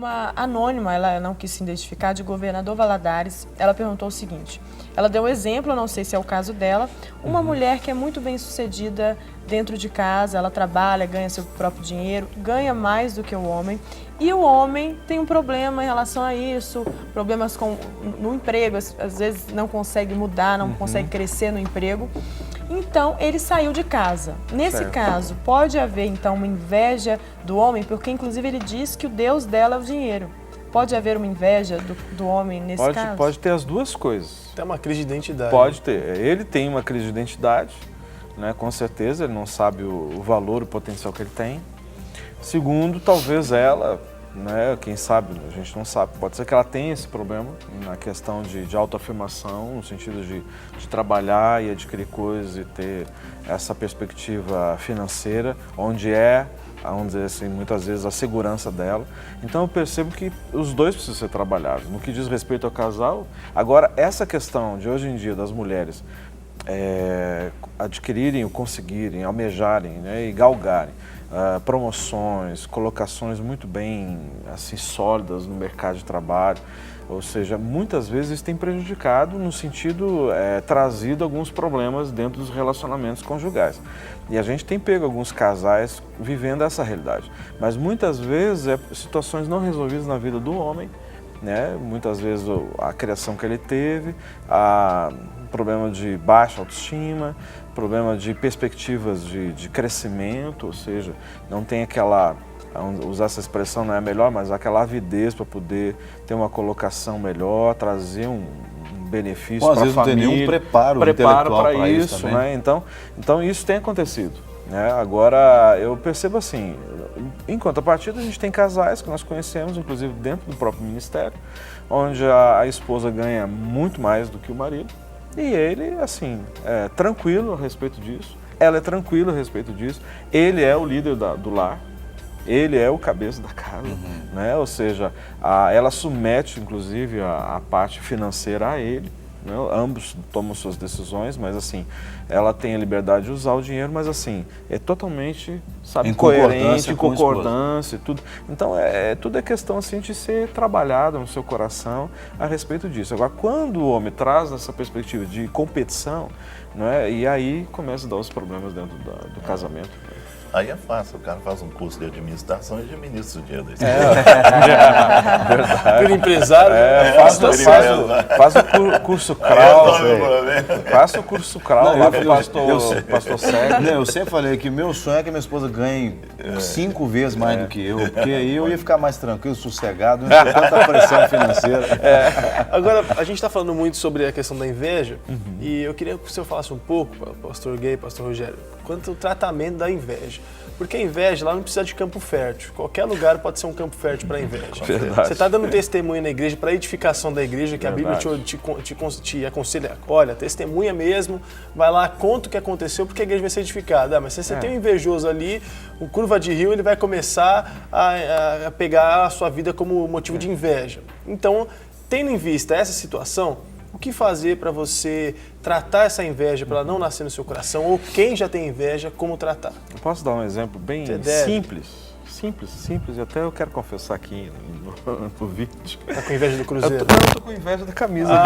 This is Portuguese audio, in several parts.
Uma anônima, ela não quis se identificar, de Governador Valadares, ela perguntou o seguinte, ela deu um exemplo, não sei se é o caso dela, uma mulher que é muito bem sucedida dentro de casa, ela trabalha, ganha seu próprio dinheiro, ganha mais do que o homem, e o homem tem um problema em relação a isso, problemas no emprego, às vezes não consegue mudar, não consegue crescer no emprego. Então, ele saiu de casa. Nesse caso, pode haver, então, uma inveja do homem, porque, inclusive, ele diz que o Deus dela é o dinheiro. Pode haver uma inveja do homem nesse caso? Pode ter as duas coisas. Tem uma crise de identidade. Pode ter. Ele tem uma crise de identidade, né? Com certeza, ele não sabe o valor, o potencial que ele tem. Segundo, talvez ela, né? Quem sabe, a gente não sabe, pode ser que ela tenha esse problema na questão de autoafirmação, no sentido de trabalhar e adquirir coisas e ter essa perspectiva financeira, onde vamos dizer assim, muitas vezes a segurança dela. Então eu percebo que os dois precisam ser trabalhados. No que diz respeito ao casal, agora essa questão de hoje em dia das mulheres adquirirem, conseguirem, almejarem, né, e galgarem promoções, colocações muito bem assim, sólidas no mercado de trabalho, ou seja, muitas vezes isso tem prejudicado no sentido, trazido alguns problemas dentro dos relacionamentos conjugais. E a gente tem pego alguns casais vivendo essa realidade, mas muitas vezes situações não resolvidas na vida do homem, né? Muitas vezes a criação que ele teve, problema de baixa autoestima, problema de perspectivas de crescimento, ou seja, não tem aquela, usar essa expressão não é melhor, mas aquela avidez para poder ter uma colocação melhor, trazer um benefício para a família. Às vezes não tem nenhum preparo intelectual para isso, né? Então isso tem acontecido, né? Agora eu percebo assim, em contrapartida a gente tem casais que nós conhecemos, inclusive dentro do próprio ministério, onde a esposa ganha muito mais do que o marido. E ele, assim, tranquilo a respeito disso, ela é tranquila a respeito disso, ele é o líder do lar, ele é o cabeça da casa, né? Ou seja, ela submete, inclusive, a parte financeira a ele, né? Ambos tomam suas decisões, mas assim, ela tem a liberdade de usar o dinheiro, mas assim, é totalmente, sabe, coerente, em concordância e tudo. Então, tudo é questão assim de ser trabalhado no seu coração a respeito disso. Agora, quando o homem traz essa perspectiva de competição, né, e aí começa a dar os problemas dentro do casamento. Aí é fácil, o cara faz um curso de administração e administra o dinheiro da Verdade. Pelo empresário. Faz o curso Krau. Faça o curso Krau lá com o pastor Sérgio. Eu sempre falei que meu sonho é que minha esposa ganhe 5 vezes mais do que eu, porque aí eu ia ficar mais tranquilo, sossegado, não tinha tanta pressão financeira. Agora, a gente está falando muito sobre a questão da inveja, e eu queria que o senhor falasse um pouco, pastor Gay, pastor Rogério, quanto ao tratamento da inveja. Porque a inveja, lá não precisa de campo fértil. Qualquer lugar pode ser um campo fértil para a inveja. Verdade. Você está dando testemunho na igreja, para a edificação da igreja, que Verdade. a Bíblia te aconselha. Olha, testemunha mesmo, vai lá, conta o que aconteceu, porque a igreja vai ser edificada. Mas se você tem um invejoso ali, o curva de rio, ele vai começar a pegar a sua vida como motivo de inveja. Então, tendo em vista essa situação, o que fazer para você tratar essa inveja, para ela não nascer no seu coração, ou quem já tem inveja, como tratar? Eu posso dar um exemplo bem simples, e até eu quero confessar aqui no vídeo. Tá com inveja do Cruzeiro? Eu tô com inveja da camisa do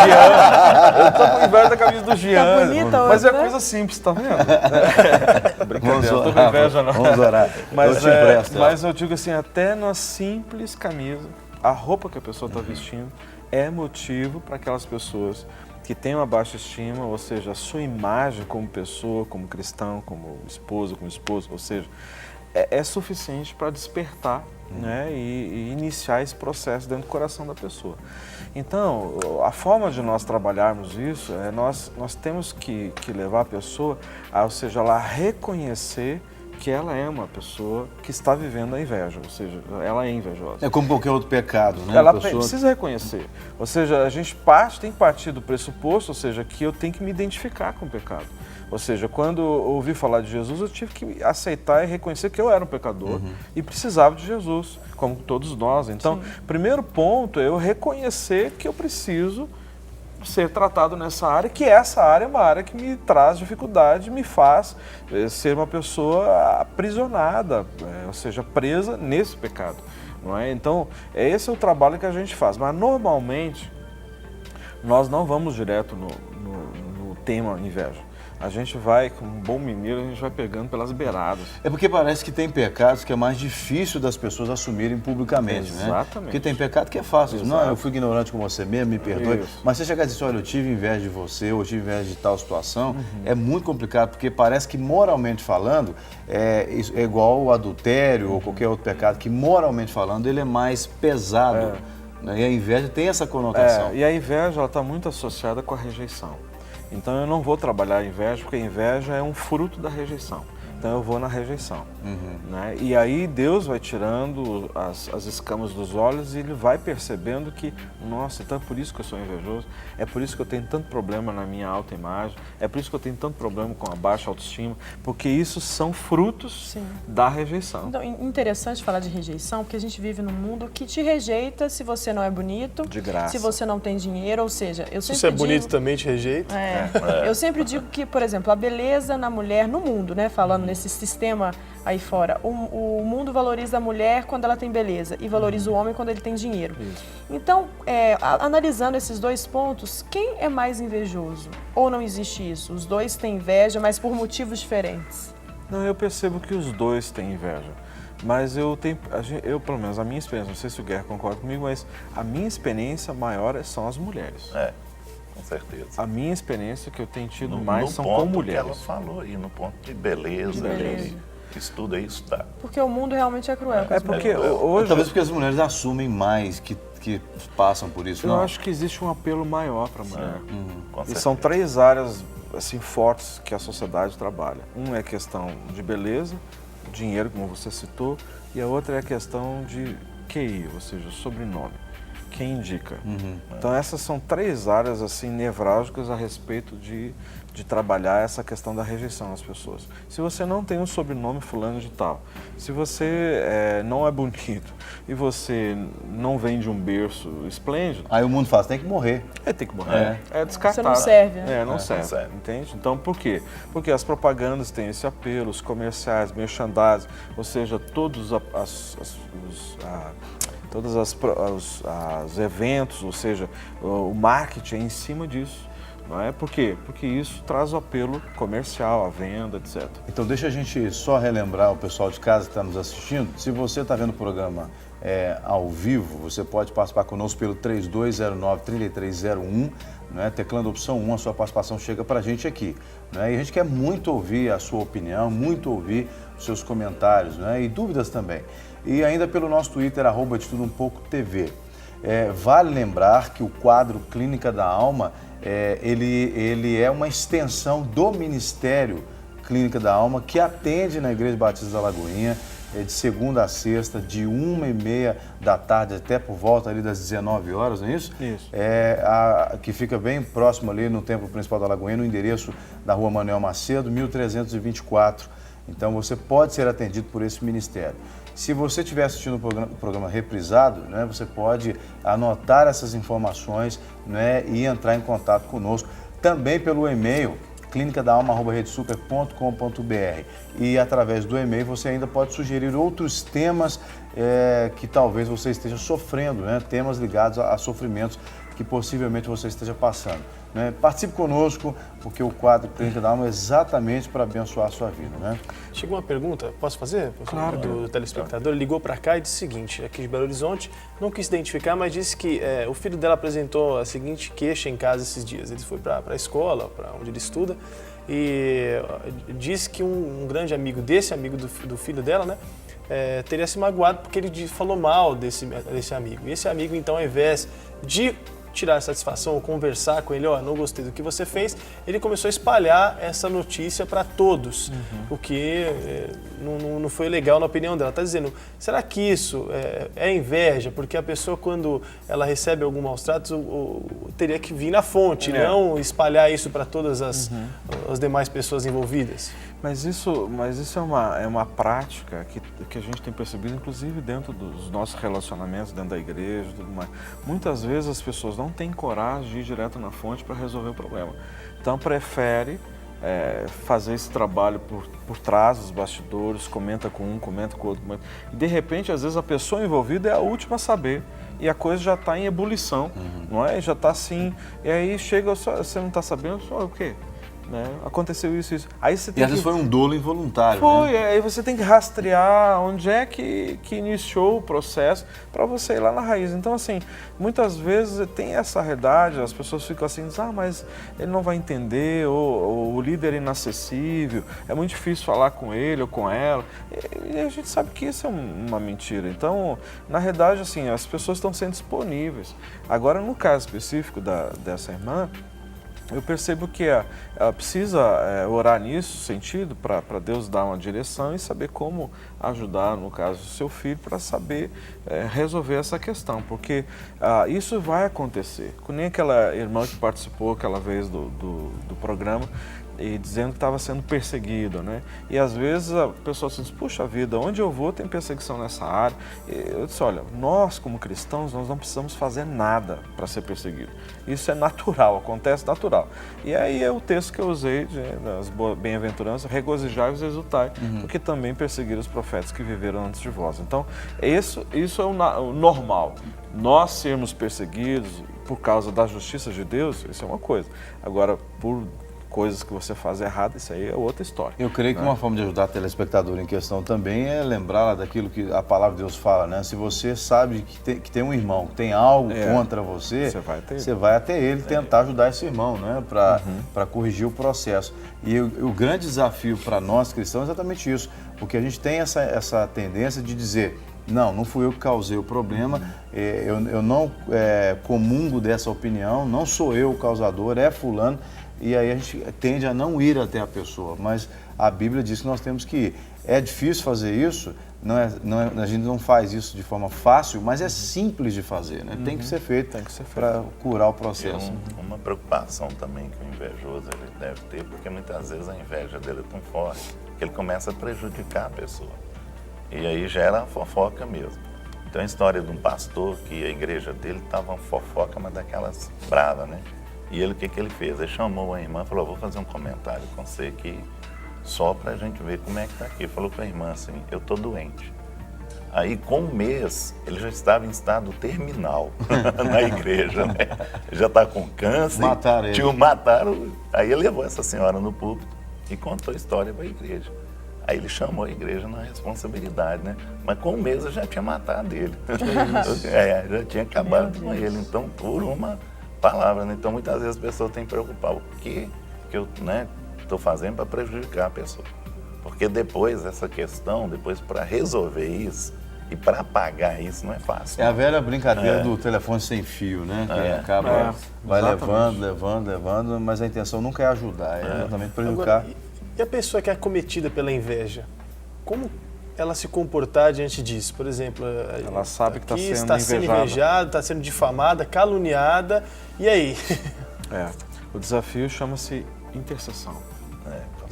Jean. Eu tô com inveja da camisa do Jean. Tá bonita hoje, mas é né? coisa simples, tá vendo? Brincadeira, não tô com inveja não. Vamos orar. Mas eu digo assim, até na simples camisa, a roupa que a pessoa está vestindo é motivo para aquelas pessoas que têm uma baixa estima, ou seja, a sua imagem como pessoa, como cristão, como esposo, ou seja, é suficiente para despertar, né, e iniciar esse processo dentro do coração da pessoa. Então, a forma de nós trabalharmos isso é nós temos que levar a pessoa ou seja, ela reconhecer que ela é uma pessoa que está vivendo a inveja, ou seja, ela é invejosa. É como qualquer outro pecado, né? Ela precisa reconhecer. Ou seja, a gente tem que partir do pressuposto, ou seja, que eu tenho que me identificar com o pecado. Ou seja, quando eu ouvi falar de Jesus, eu tive que aceitar e reconhecer que eu era um pecador e precisava de Jesus, como todos nós. Então, primeiro ponto é eu reconhecer que eu preciso ser tratado nessa área, que essa área é uma área que me traz dificuldade, me faz ser uma pessoa aprisionada, ou seja, presa nesse pecado. não é? Então, esse é o trabalho que a gente faz, mas normalmente nós não vamos direto no tema inveja. A gente vai, como um bom mineiro, a gente vai pegando pelas beiradas. É porque parece que tem pecados que é mais difícil das pessoas assumirem publicamente, né? Exatamente. Porque tem pecado que é fácil. Exato. Não, eu fui ignorante com você mesmo, me perdoe. Isso. Mas você chegar e dizer, olha, eu tive inveja de você, ou eu tive inveja de tal situação, é muito complicado, porque parece que moralmente falando, é igual o adultério ou qualquer outro pecado, que moralmente falando ele é mais pesado. Né? E a inveja tem essa conotação. E a inveja está muito associada com a rejeição. Então eu não vou trabalhar a inveja, porque a inveja é um fruto da rejeição. Então eu vou na rejeição. Né? E aí Deus vai tirando as escamas dos olhos e Ele vai percebendo que, nossa, então é por isso que eu sou invejoso, é por isso que eu tenho tanto problema na minha autoimagem, é por isso que eu tenho tanto problema com a baixa autoestima, porque isso são frutos da rejeição. Então, interessante falar de rejeição, porque a gente vive num mundo que te rejeita se você não é bonito, De graça. se você não tem dinheiro, ou seja, eu sempre Se você é bonito digo, também te rejeita. eu sempre digo que, por exemplo, a beleza na mulher, no mundo, né, falando nesse sistema aí fora, o mundo valoriza a mulher quando ela tem beleza e valoriza o homem quando ele tem dinheiro. Então, analisando esses dois pontos, quem é mais invejoso? Ou não existe isso? Os dois têm inveja, mas por motivos diferentes. Não, eu percebo que os dois têm inveja. Mas eu pelo menos, a minha experiência, não sei se o Guerra concorda comigo, mas a minha experiência maior são as mulheres. Com certeza. A minha experiência que eu tenho tido No mais são ponto com que mulheres. ela falou aí, no ponto de beleza. Isso tudo aí está. Porque o mundo realmente é cruel. É porque hoje... Talvez porque as mulheres assumem mais que passam por isso, Eu não? acho que existe um apelo maior para a mulher. Com E certeza. são três áreas assim, fortes que a sociedade trabalha. Um é a questão de beleza, dinheiro, como você citou, e a outra é a questão de QI, ou seja, sobrenome. Quem indica. Então essas são três áreas assim nevrálgicas a respeito de trabalhar essa questão da rejeição às pessoas. Se você não tem um sobrenome fulano de tal, se você não é bonito e você não vem de um berço esplêndido, Aí o mundo fala, tem que morrer. tem que morrer. É descartável. Você não serve, né? Não serve, não serve. entende? Então por quê? Porque as propagandas têm esse apelo, os comerciais, merchandising, ou seja, todos os eventos, ou seja, o marketing é em cima disso. Não é? Por quê? Porque isso traz o apelo comercial, a venda, etc. Então deixa a gente só relembrar o pessoal de casa que está nos assistindo. Se você está vendo o programa ao vivo, você pode participar conosco pelo 3209-3301, né? Teclando a opção 1, a sua participação chega para a gente aqui. Né? E a gente quer muito ouvir a sua opinião, muito ouvir os seus comentários, né? E dúvidas também. E ainda pelo nosso Twitter, @detudoumpoco.tv. Vale lembrar que o quadro Clínica da Alma, ele é uma extensão do Ministério Clínica da Alma, que atende na Igreja Batista da Lagoinha, de segunda a sexta, de 1h30 da tarde até por volta ali das 19 horas, não é isso? Isso. Que fica bem próximo ali no Templo Principal da Lagoinha, no endereço da Rua Manuel Macedo, 1324. Então você pode ser atendido por esse ministério. Se você estiver assistindo o programa reprisado, né, você pode anotar essas informações, né, e entrar em contato conosco. Também pelo e-mail clinicadaalma@redesuper.com.br. E através do e-mail você ainda pode sugerir outros temas que talvez você esteja sofrendo, né, temas ligados a sofrimentos que possivelmente você esteja passando. Né? Participe conosco, porque o quadro Clínica da Alma é exatamente para abençoar a sua vida. Né? Chegou uma pergunta, posso fazer? Claro. Do telespectador, ele ligou para cá e disse o seguinte, aqui de Belo Horizonte, não quis identificar, mas disse que o filho dela apresentou a seguinte queixa em casa esses dias. Ele foi para a escola, para onde ele estuda, e disse que um grande amigo desse amigo do filho dela, né, teria se magoado porque ele falou mal desse amigo. E esse amigo, então, ao invés de tirar satisfação ou conversar com ele, não gostei do que você fez, ele começou a espalhar essa notícia para todos, o que não foi legal na opinião dela. Está dizendo, será que isso é inveja? Porque a pessoa, quando ela recebe algum maus tratos, teria que vir na fonte, não espalhar isso para todas as demais pessoas envolvidas. Mas isso é uma prática que a gente tem percebido, inclusive dentro dos nossos relacionamentos, dentro da igreja e tudo mais. Muitas vezes as pessoas não têm coragem de ir direto na fonte para resolver o problema. Então prefere fazer esse trabalho por trás dos bastidores, comenta com um, comenta com o outro. E de repente, às vezes, a pessoa envolvida é a última a saber. E a coisa já está em ebulição, não é? Já está assim. E aí chega, você não está sabendo, só o quê? Né? Aconteceu isso. Aí você tem às vezes foi um dolo involuntário. Foi, né? aí você tem que rastrear onde é que iniciou o processo para você ir lá na raiz. Então, assim, muitas vezes tem essa realidade, as pessoas ficam assim, mas ele não vai entender, ou o líder é inacessível, é muito difícil falar com ele ou com ela. E a gente sabe que isso é uma mentira. Então, na realidade, assim, as pessoas estão sendo disponíveis. Agora, no caso específico dessa irmã, eu percebo que ela precisa orar nisso, sentido, para Deus dar uma direção e saber como ajudar, no caso do seu filho, para saber resolver essa questão, porque isso vai acontecer. Nem aquela irmã que participou aquela vez do programa, e dizendo que estava sendo perseguido, né? E às vezes a pessoa se diz, puxa vida, onde eu vou tem perseguição nessa área. E eu disse, olha, nós como cristãos, nós não precisamos fazer nada para ser perseguido. Isso é natural, acontece natural. E aí é o texto que eu usei, das bem-aventuranças, regozijai-vos e exultai, porque também perseguiram os profetas que viveram antes de vós. Então, isso é o normal. Nós sermos perseguidos por causa da justiça de Deus, isso é uma coisa. Agora, por coisas que você faz errado, isso aí é outra história. Eu creio que uma forma de ajudar a telespectador em questão também é lembrar daquilo que a palavra de Deus fala, né? Se você sabe que tem um irmão que tem algo contra você, você vai até ele tentar ajudar esse irmão, né? Para corrigir o processo. E o grande desafio para nós cristãos é exatamente isso, porque a gente tem essa tendência de dizer, não fui eu que causei o problema, eu não comungo dessa opinião, não sou eu o causador, é fulano. E aí a gente tende a não ir até a pessoa, mas a Bíblia diz que nós temos que ir. É difícil fazer isso, a gente não faz isso de forma fácil, mas é simples de fazer, né? Tem que ser feito para curar o processo. Uma preocupação também que o invejoso ele deve ter, porque muitas vezes a inveja dele é tão forte que ele começa a prejudicar a pessoa. E aí gera a fofoca mesmo. Tem uma história de um pastor que a igreja dele estava uma fofoca, mas daquelas bravas, né? E ele, o que ele fez? Ele chamou a irmã e falou, vou fazer um comentário com você aqui, só para a gente ver como é que está aqui. Falou para a irmã assim, eu estou doente. Aí, com um mês, ele já estava em estado terminal na igreja, né? Ele já está com câncer. Mataram ele. Mataram. Aí ele levou essa senhora no púlpito e contou a história para a igreja. Aí ele chamou a igreja na responsabilidade, né? Mas com um mês eu já tinha matado ele. Já tinha acabado com ele. Então, por uma palavra, né? Então muitas vezes as pessoas têm que preocupar o que eu estou fazendo para prejudicar a pessoa. Porque depois essa questão, para resolver isso e para apagar isso não é fácil. É a velha brincadeira do telefone sem fio, né? Que acaba, vai levando, mas a intenção nunca é ajudar, é exatamente prejudicar. Agora, e a pessoa que é acometida pela inveja, como ela se comportar diante disso? Por exemplo, ela sabe que está sendo invejada, está sendo difamada, caluniada, e aí? O desafio chama-se intercessão.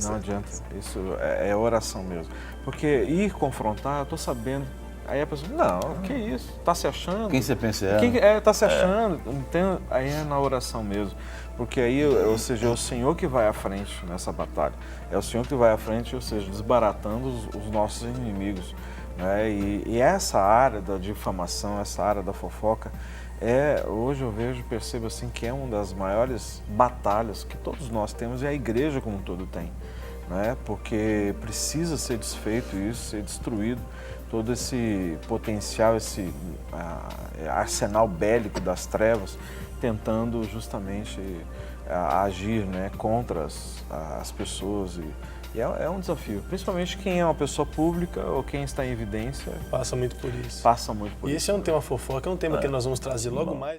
Não adianta, isso é oração mesmo. Porque ir confrontar, eu estou sabendo, aí a pessoa, não, que isso, está se achando? Quem você pensa está se achando, então, aí é na oração mesmo. Porque aí, ou seja, é o Senhor que vai à frente nessa batalha. É o Senhor que vai à frente, ou seja, desbaratando os nossos inimigos. Né? E essa área da difamação, essa área da fofoca, hoje eu percebo assim, que é uma das maiores batalhas que todos nós temos e a igreja como um todo tem. Né? Porque precisa ser desfeito isso, ser destruído todo esse potencial, esse arsenal bélico das trevas, tentando justamente agir, né, contra as pessoas. E é um desafio, principalmente quem é uma pessoa pública ou quem está em evidência. Passa muito por isso. Passa muito por isso. E esse é um tema fofoca, é um tema que nós vamos trazer logo mais.